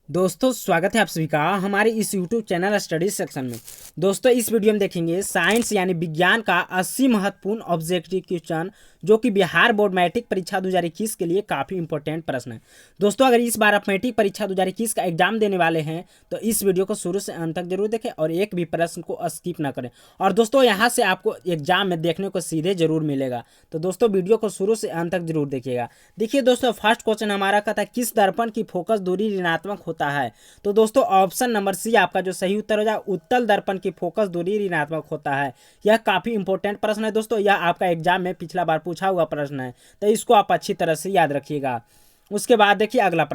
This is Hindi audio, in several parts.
दोस्तों स्वागत है आप सभी का हमारे इस YouTube चैनल स्टडी सेक्शन में। दोस्तों इस वीडियो में देखेंगे साइंस यानी विज्ञान का 80 महत्वपूर्ण ऑब्जेक्टिव क्वेश्चन जो कि बिहार बोर्ड मैट्रिक परीक्षा 2021 के लिए काफ़ी इंपॉर्टेंट प्रश्न है। दोस्तों अगर इस बार आप मैट्रिक परीक्षा 2021 का एग्जाम देने वाले हैं तो इस वीडियो को शुरू से अंत तक जरूर देखें और एक भी प्रश्न को स्किप ना करें। और दोस्तों यहाँ से आपको एग्जाम में देखने को सीधे जरूर मिलेगा, तो दोस्तों वीडियो को शुरू से अंत तक जरूर देखिएगा। देखिए दोस्तों फर्स्ट क्वेश्चन हमारा कहता है किस दर्पण की फोकस दूरी ऋणात्मक होता है। तो दोस्तों ऑप्शन नंबर सी आपका जो सही उत्तर हो जाए उत्तल दर्पण की फोकस दूरी ऋणात्मक होता है। यह काफी इंपॉर्टेंट प्रश्न है दोस्तों, यह आपका एग्जाम में पिछला बार पूछा हुआ प्रश्न है, तो इसको आप अच्छी तरह से याद रखिएगा। उसके बाद देखिए अगला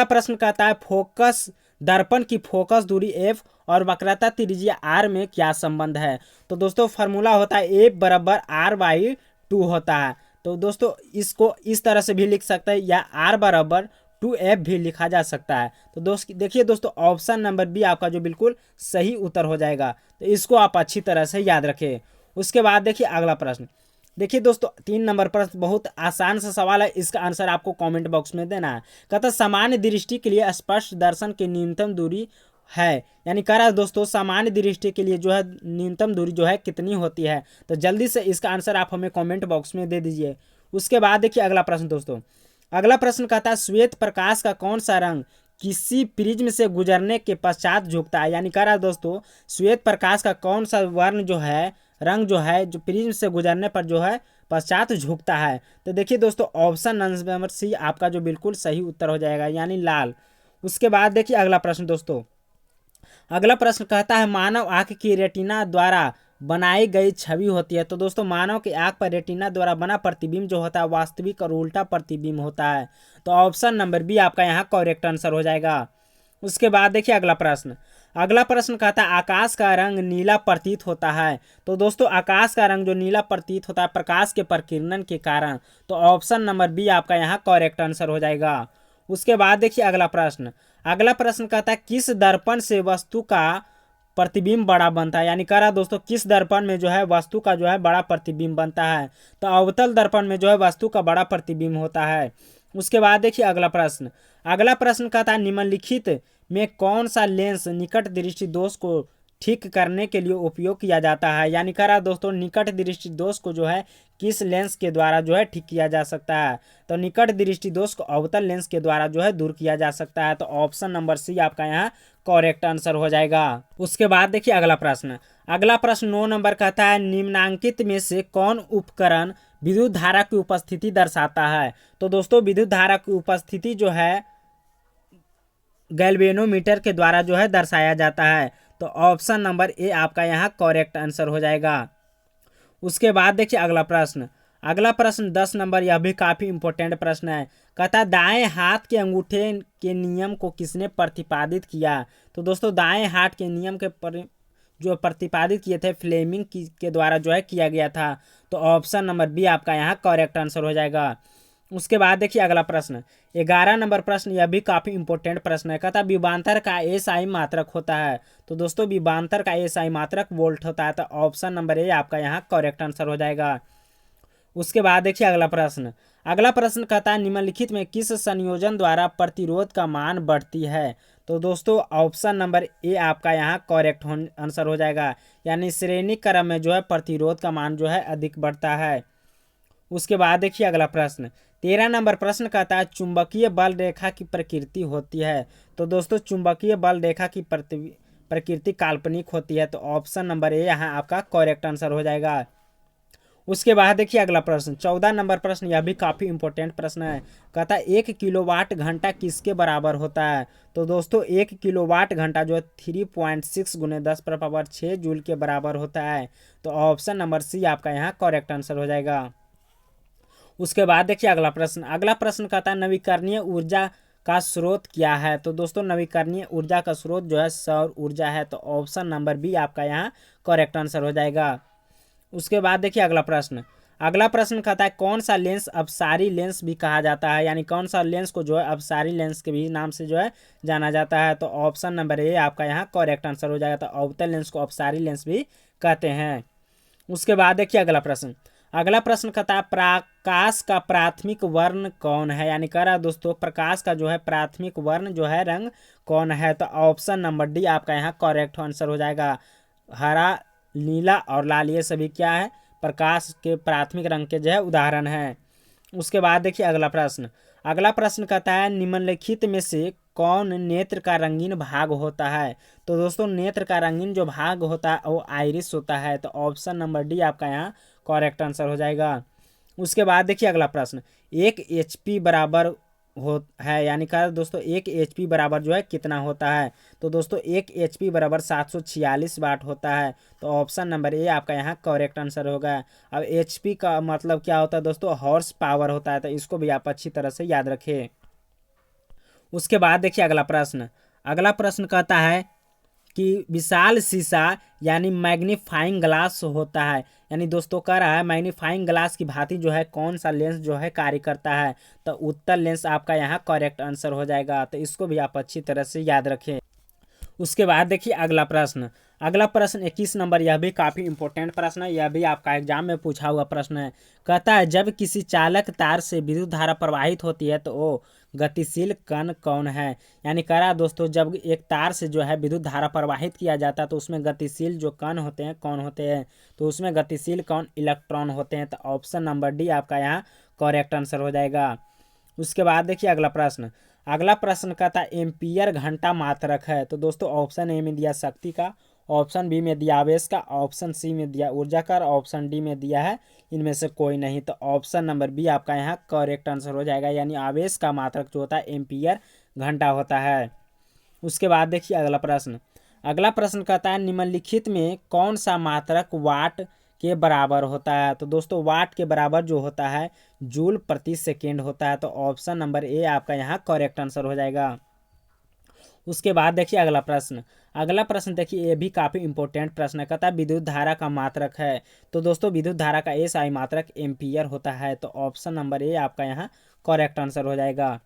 प्रश्न कहता है फोकस दर्पण की फोकस दूरी एफ और वक्रता त्रिज्या आर में क्या संबंध है। तो दोस्तों फार्मूला होता है एफ बराबर r/2 होता है। तो दोस्तों इसको इस तरह से भी लिख सकते हैं या r बराबर 2f भी लिखा जा सकता है। तो देखिए दोस्तों ऑप्शन नंबर बी आपका जो बिल्कुल सही उत्तर हो जाएगा, तो इसको आप अच्छी तरह से याद रखें। उसके बाद देखिए अगला प्रश्न। देखिए दोस्तों 3 नंबर प्रश्न बहुत आसान सा सवाल है, इसका आंसर आपको कमेंट बॉक्स में देना है। कहता सामान्य दृष्टि के लिए स्पष्ट दर्शन की न्यूनतम दूरी है, यानी कह रहा है दोस्तों सामान्य दृष्टि के लिए जो है न्यूनतम दूरी जो है कितनी होती है। तो जल्दी से इसका आंसर आप हमें कमेंट बॉक्स में दे दीजिए। उसके बाद देखिए अगला प्रश्न दोस्तों। अगला प्रश्न कहता है श्वेत प्रकाश का कौन सा रंग किसी प्रिज्म से गुजरने के पश्चात झुकता है, यानी कह रहा है दोस्तों श्वेत प्रकाश का कौन सा वर्ण जो है रंग जो है जो प्रिज्म से गुजरने पर जो है पश्चात झुकता है। तो देखिए दोस्तों ऑप्शन नंबर सी आपका जो बिल्कुल सही उत्तर हो जाएगा, यानी लाल। उसके बाद देखिए अगला प्रश्न दोस्तों। अगला प्रश्न कहता है मानव आंख की रेटिना द्वारा बनाई गई छवि होती है। तो दोस्तों मानव की आंख पर रेटिना द्वारा बना प्रतिबिंब जो होता है वास्तविक और उल्टा प्रतिबिंब होता है। तो ऑप्शन नंबर बी आपका यहाँ करेक्ट आंसर हो जाएगा। उसके बाद देखिए अगला प्रश्न कहता है आकाश का रंग नीला प्रतीत होता है। तो दोस्तों आकाश का रंग जो नीला प्रतीत होता है प्रकाश के प्रकीर्णन के कारण। तो ऑप्शन नंबर बी आपका यहाँ करेक्ट आंसर हो जाएगा। उसके बाद देखिए अगला प्रश्न कहता है किस दर्पण से वस्तु का प्रतिबिंब बड़ा बनता है, यानी कह रहा दोस्तों किस दर्पण में जो है वस्तु का जो है बड़ा प्रतिबिंब बनता है। तो अवतल दर्पण में जो है वस्तु का बड़ा प्रतिबिंब होता है। उसके बाद देखिए अगला प्रश्न कहता है निम्नलिखित में कौन सा लेंस निकट दृष्टि दोष को ठीक करने के लिए उपयोग किया जाता है, यानी कह रहा दोस्तों निकट दृष्टि दोष को जो है किस लेंस के द्वारा जो है ठीक किया जा सकता है। तो निकट दृष्टि दोष को अवतल लेंस के द्वारा जो है दूर किया जा सकता है। तो ऑप्शन नंबर सी आपका यहाँ करेक्ट आंसर हो जाएगा। उसके बाद देखिए अगला प्रश्न 9 नंबर कहता है निम्नांकित में से कौन उपकरण विद्युत धारा की उपस्थिति दर्शाता है। तो दोस्तों विद्युत धारा की उपस्थिति जो है गैल्वेनोमीटर के द्वारा जो है दर्शाया जाता है। तो ऑप्शन नंबर ए आपका यहाँ करेक्ट आंसर हो जाएगा। उसके बाद देखिए अगला प्रश्न 10 नंबर, यह भी काफ़ी इंपॉर्टेंट प्रश्न है। कहता दाएं हाथ के अंगूठे के नियम को किसने प्रतिपादित किया। तो दोस्तों दाएं हाथ के नियम के जो प्रतिपादित किए थे फ्लेमिंग के द्वारा जो है किया गया था। तो ऑप्शन नंबर बी आपका यहाँ करेक्ट आंसर हो जाएगा। उसके बाद देखिए अगला प्रश्न 11 नंबर प्रश्न, यह भी काफ़ी इंपॉर्टेंट प्रश्न है। कहता विभवांतर का एसआई मात्रक होता है। तो दोस्तों विभवांतर का एसआई मात्रक वोल्ट होता है। तो ऑप्शन नंबर ए आपका यहाँ करेक्ट आंसर हो जाएगा। उसके बाद देखिए अगला प्रश्न कहता है निम्नलिखित में किस संयोजन द्वारा प्रतिरोध का मान बढ़ती है। तो दोस्तों ऑप्शन नंबर ए आपका यहाँ करेक्ट आंसर हो जाएगा, यानी श्रेणी क्रम में जो है प्रतिरोध का मान जो है अधिक बढ़ता है। उसके बाद देखिए 13 नंबर प्रश्न कहता है चुंबकीय बल रेखा की प्रकृति होती है। तो दोस्तों चुंबकीय बल रेखा की प्रकृति काल्पनिक होती है। तो ऑप्शन नंबर ए यहाँ आपका करेक्ट आंसर हो जाएगा। उसके बाद देखिए 14 नंबर प्रश्न, यह भी काफ़ी इंपॉर्टेंट प्रश्न है। कहता है 1 किलोवाट घंटा किसके बराबर होता है। तो दोस्तों 1 किलोवाट घंटा जो है 3.6 × 10⁻6 जूल के बराबर होता है। तो ऑप्शन नंबर सी आपका यहाँ करेक्ट आंसर हो जाएगा। उसके बाद देखिए अगला प्रश्न कहता है नवीकरणीय ऊर्जा का स्रोत क्या है। तो दोस्तों नवीकरणीय ऊर्जा का स्रोत जो है सौर ऊर्जा है। तो ऑप्शन नंबर बी आपका यहाँ करेक्ट आंसर हो जाएगा। उसके बाद देखिए अगला प्रश्न कहता है कौन सा लेंस अपसारी लेंस भी कहा जाता है, यानी कौन सा लेंस को जो है अपसारी लेंस के भी नाम से जो है जाना जाता है। तो ऑप्शन नंबर ए आपका यहाँ करेक्ट आंसर हो जाएगा। तो अवतल लेंस को अपसारी लेंस भी कहते हैं। उसके बाद देखिए अगला प्रश्न कहता है प्रकाश का प्राथमिक वर्ण कौन है, यानी कह रहा है दोस्तों प्रकाश का जो है प्राथमिक वर्ण जो है रंग कौन है। तो ऑप्शन नंबर डी आपका यहाँ करेक्ट आंसर हो जाएगा। हरा, नीला और लाल ये सभी क्या है, प्रकाश के प्राथमिक रंग के जो है उदाहरण है। उसके बाद देखिए अगला प्रश्न। अगला प्रश्न कहता है निम्नलिखित में से कौन नेत्र का रंगीन भाग होता है। तो दोस्तों नेत्र का रंगीन जो भाग होता है वो आइरिस होता है। तो ऑप्शन नंबर डी आपका यहाँ करेक्ट आंसर हो जाएगा। उसके बाद देखिए अगला प्रश्न। 1 HP बराबर हो है, यानी कहा दोस्तों 1 HP बराबर जो है कितना होता है। तो दोस्तों 1 HP बराबर 746 वाट होता है। तो ऑप्शन नंबर ए आपका यहाँ करेक्ट आंसर होगा। अब HP का मतलब क्या होता है दोस्तों, हॉर्स पावर होता है। तो इसको भी आप अच्छी तरह से याद रखें। उसके बाद देखिए अगला प्रश्न। अगला प्रश्न कहता है कि विशाल शीशा यानी मैग्नीफाइंग ग्लास होता है, यानी दोस्तों कह रहा है मैग्नीफाइंग ग्लास की भांति जो है कौन सा लेंस जो है कार्य करता है। तो उत्तर लेंस आपका यहाँ करेक्ट आंसर हो जाएगा। तो इसको भी आप अच्छी तरह से याद रखें। उसके बाद देखिए अगला प्रश्न। अगला प्रश्न 21 नंबर, यह भी काफ़ी इंपॉर्टेंट प्रश्न है, यह भी आपका एग्जाम में पूछा हुआ प्रश्न है। कहता है जब किसी चालक तार से विद्युत धारा प्रवाहित होती है तो वो गतिशील कण कौन है। यानी कह रहा है दोस्तों जब एक तार से जो है विद्युत धारा प्रवाहित किया जाता है तो उसमें गतिशील जो कण होते हैं कौन होते हैं। तो उसमें गतिशील कण इलेक्ट्रॉन होते हैं। तो ऑप्शन नंबर डी आपका यहाँ करेक्ट आंसर हो जाएगा। उसके बाद देखिए अगला प्रश्न। अगला प्रश्न कहता है एम्पियर घंटा मात्रक है। तो दोस्तों ऑप्शन ए में दिया शक्ति का, ऑप्शन बी में दिया आवेश का, ऑप्शन सी में दिया ऊर्जा का और ऑप्शन डी में दिया है इनमें से कोई नहीं। तो ऑप्शन नंबर बी आपका यहाँ करेक्ट आंसर हो जाएगा, यानी आवेश का मात्रक जो होता है एम्पियर घंटा होता है। उसके बाद देखिए अगला प्रश्न। अगला प्रश्न कहता है निम्नलिखित में कौन सा मात्रक वाट के बराबर होता है। तो दोस्तों वाट के बराबर जो होता है जूल प्रति सेकेंड होता है। तो ऑप्शन नंबर ए आपका यहाँ करेक्ट आंसर हो जाएगा। उसके बाद देखिए अगला प्रश्न। अगला प्रश्न देखिए ये भी काफ़ी इंपॉर्टेंट प्रश्न है। कहता है विद्युत धारा का मात्रक है। तो दोस्तों विद्युत धारा का एसआई मात्रक एम्पियर होता है। तो ऑप्शन नंबर ए आपका यहाँ करेक्ट आंसर हो जाएगा।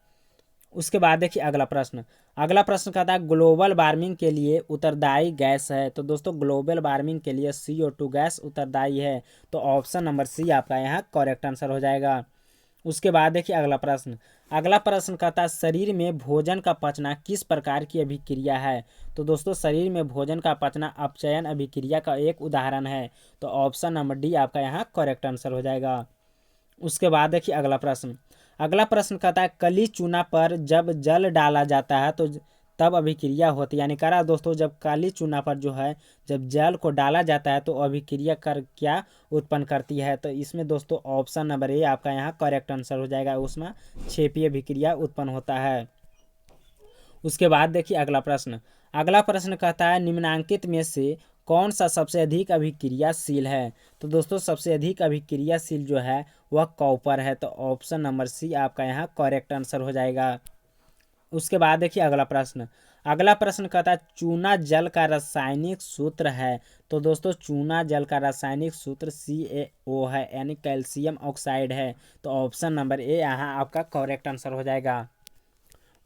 उसके बाद देखिए अगला प्रश्न। अगला प्रश्न कहता है ग्लोबल वार्मिंग के लिए उत्तरदायी गैस है। तो दोस्तों ग्लोबल वार्मिंग के लिए CO2 गैस उत्तरदायी है। तो ऑप्शन नंबर सी आपका यहाँ करेक्ट आंसर हो जाएगा। उसके बाद देखिए अगला प्रश्न। अगला प्रश्न कहता है शरीर में भोजन का पचना किस प्रकार की अभिक्रिया है। तो दोस्तों शरीर में भोजन का पचना अपचयन अभिक्रिया का एक उदाहरण है। तो ऑप्शन नंबर डी आपका यहाँ करेक्ट आंसर हो जाएगा। उसके बाद देखिए अगला प्रश्न। अगला प्रश्न कहता है कली चूना पर जब जल डाला जाता है तो तब अभिक्रिया होती है। यानी कह रहा है दोस्तों जब काली चूना पर जो है जब जल को डाला जाता है तो अभिक्रिया कर क्या उत्पन्न करती है। तो इसमें दोस्तों ऑप्शन नंबर ए आपका यहाँ करेक्ट आंसर हो जाएगा, उसमें क्षेपीय अभिक्रिया उत्पन्न होता है। उसके बाद देखिए अगला प्रश्न। अगला प्रश्न कहता है निम्नांकित में से कौन सा सबसे अधिक अभिक्रियाशील है। तो दोस्तों सबसे अधिक अभिक्रियाशील जो है वह कॉपर है। तो ऑप्शन नंबर सी आपका यहाँ करेक्ट आंसर हो जाएगा। उसके बाद देखिए अगला प्रश्न। अगला प्रश्न कहता है चूना जल का रासायनिक सूत्र है। तो दोस्तों चूना जल का रासायनिक सूत्र CaO है, यानी कैल्शियम ऑक्साइड है। तो ऑप्शन नंबर ए यहाँ आपका करेक्ट आंसर हो जाएगा।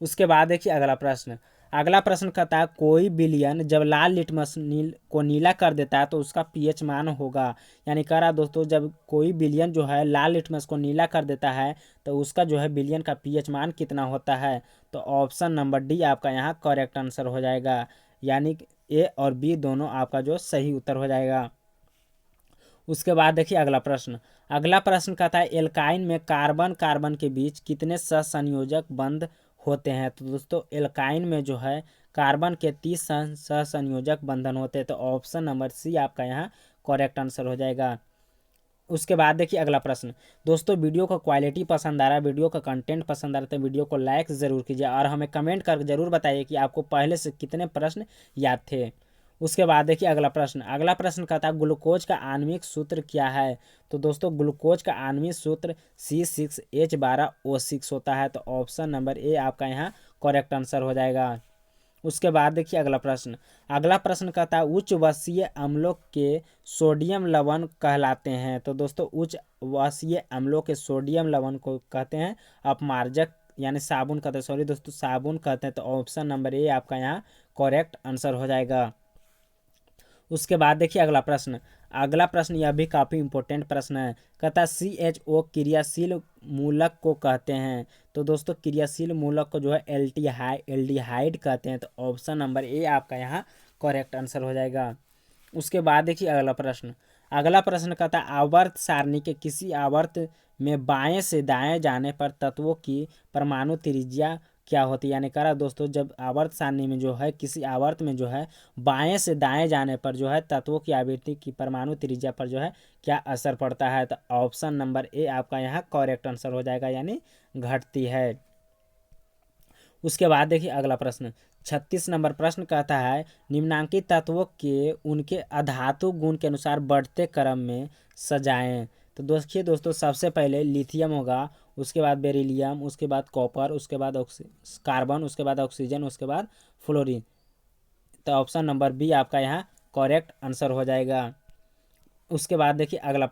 उसके बाद देखिए अगला प्रश्न। अगला प्रश्न कहता है कोई विलयन जब लाल लिटमस को नीला कर देता है तो उसका pH मान होगा। यानी कह रहा दोस्तों जब कोई विलयन जो है लाल लिटमस को नीला कर देता है तो उसका जो है विलयन का pH मान कितना होता है। तो ऑप्शन नंबर डी आपका यहाँ करेक्ट आंसर हो जाएगा, यानी ए और बी दोनों आपका जो सही उत्तर हो जाएगा। उसके बाद देखिए अगला प्रश्न। अगला प्रश्न कहता है एल्काइन में कार्बन कार्बन के बीच कितने सहसंयोजक बंध होते हैं। तो दोस्तों एल्काइन में जो है कार्बन के 30 सहसंयोजक बंधन होते हैं। तो ऑप्शन नंबर सी आपका यहाँ करेक्ट आंसर हो जाएगा। उसके बाद देखिए अगला प्रश्न। दोस्तों वीडियो का क्वालिटी पसंद आ रहा है, वीडियो का कंटेंट पसंद आ रहा है तो वीडियो को लाइक ज़रूर कीजिए और हमें कमेंट कर जरूर बताइए कि आपको पहले से कितने प्रश्न याद थे। उसके बाद देखिए अगला प्रश्न। अगला प्रश्न कहता है ग्लूकोज का आणविक सूत्र क्या है। तो दोस्तों ग्लूकोज का आणविक सूत्र C6H12O6 होता है। तो ऑप्शन नंबर ए आपका यहाँ करेक्ट आंसर हो जाएगा। उसके बाद देखिए अगला प्रश्न। अगला प्रश्न कहता है उच्च वसीय अम्लों के सोडियम लवण कहलाते हैं। तो दोस्तों उच्च वसीय अम्लों के सोडियम लवण को कहते हैं अपमार्जक, यानी साबुन कहते हैं, सॉरी दोस्तों साबुन कहते हैं। तो ऑप्शन नंबर ए आपका यहाँ करेक्ट आंसर हो जाएगा। उसके बाद देखिए अगला प्रश्न। अगला प्रश्न यह भी काफ़ी इंपॉर्टेंट प्रश्न है। कहता CHO क्रियाशील मूलक को कहते हैं। तो दोस्तों क्रियाशील मूलक को जो है एल्डिहाइड कहते हैं। तो ऑप्शन नंबर ए आपका यहाँ करेक्ट आंसर हो जाएगा। उसके बाद देखिए अगला प्रश्न कहता है आवर्त सारणी के किसी आवर्त में बाएं से दाएं जाने पर तत्वों की परमाणु त्रिज्या क्या होती है। यानी कह रहा दोस्तों जब आवर्त सारणी में जो है किसी आवर्त में जो है बाएं से दाएं जाने पर जो है तत्वों की आवृत्ति की परमाणु त्रिज्या पर जो है क्या असर पड़ता है। तो ऑप्शन नंबर ए आपका यहाँ करेक्ट आंसर हो जाएगा, यानी घटती है। उसके बाद देखिए अगला प्रश्न 36 नंबर प्रश्न कहता है निम्नांकित तत्वों के उनके अधातु गुण के अनुसार बढ़ते क्रम में सजाएं। तो देखिए दोस्तों सबसे पहले लिथियम होगा, उसके बाद बेरिलियम, उसके बाद कॉपर, उसके बाद कार्बन, उसके बाद ऑक्सीजन, उसके बाद फ्लोरीन। तो ऑप्शन नंबर बी आपका यहाँ करेक्ट आंसर हो जाएगा। उसके बाद देखिए अगला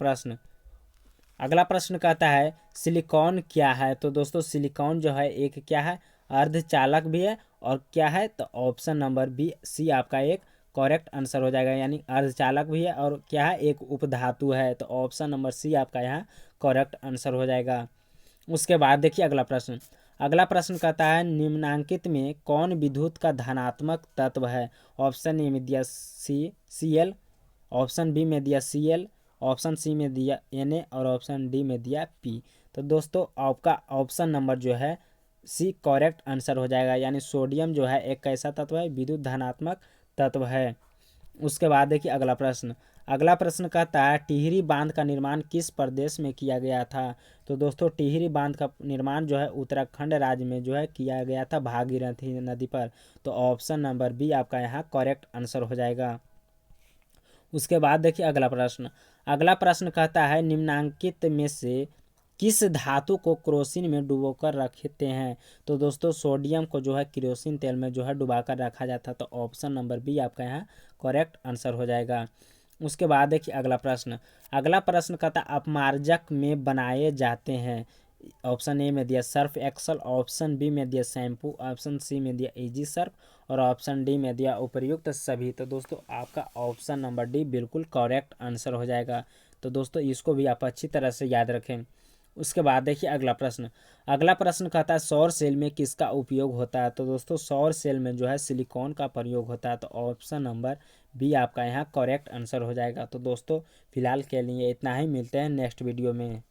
प्रश्न कहता है सिलिकॉन क्या है। तो दोस्तों सिलिकॉन जो है एक क्या है अर्धचालक भी है और क्या है, तो ऑप्शन नंबर बी सी आपका एक करेक्ट आंसर हो जाएगा, यानी अर्धचालक भी है और क्या है एक उपधातु है। तो ऑप्शन नंबर सी आपका यहाँ करेक्ट आंसर हो जाएगा। उसके बाद देखिए अगला प्रश्न कहता है निम्नांकित में कौन विद्युत का धनात्मक तत्व है। ऑप्शन ए में दिया Cl, ऑप्शन बी में दिया Cl, ऑप्शन सी में दिया Na और ऑप्शन डी में दिया P। तो दोस्तों आपका ऑप्शन नंबर जो है सी करेक्ट आंसर हो जाएगा, यानी सोडियम जो है एक कैसा तत्व है विद्युत धनात्मक तत्व है। उसके बाद देखिए अगला प्रश्न कहता है टिहरी बांध का निर्माण किस प्रदेश में किया गया था। तो दोस्तों टिहरी बांध का निर्माण जो है उत्तराखंड राज्य में जो है किया गया था भागीरथी नदी पर। तो ऑप्शन नंबर बी आपका यहाँ करेक्ट आंसर हो जाएगा। उसके बाद देखिए अगला प्रश्न कहता है निम्नांकित में से किस धातु को केरोसिन में डुबोकर रखते हैं। तो दोस्तों सोडियम को जो है केरोसिन तेल में जो है डुबाकर रखा जाता है। तो ऑप्शन नंबर बी आपका यहाँ करेक्ट आंसर हो जाएगा। उसके बाद देखिए अगला प्रश्न कहता है अपमार्जक में बनाए जाते हैं। ऑप्शन ए में दिया सर्फ एक्सल, ऑप्शन बी में दिया शैम्पू, ऑप्शन सी में दिया इजी सर्फ और ऑप्शन डी में दिया उपर्युक्त सभी। तो दोस्तों आपका ऑप्शन नंबर डी बिल्कुल करेक्ट आंसर हो जाएगा। तो दोस्तों इसको भी आप अच्छी तरह से याद रखें। उसके बाद देखिए अगला प्रश्न कहता है सौर सेल में किसका उपयोग होता है। तो दोस्तों सौर सेल में जो है सिलिकॉन का प्रयोग होता है। तो ऑप्शन नंबर बी आपका यहाँ करेक्ट आंसर हो जाएगा। तो दोस्तों फिलहाल के लिए इतना ही, मिलते हैं नेक्स्ट वीडियो में।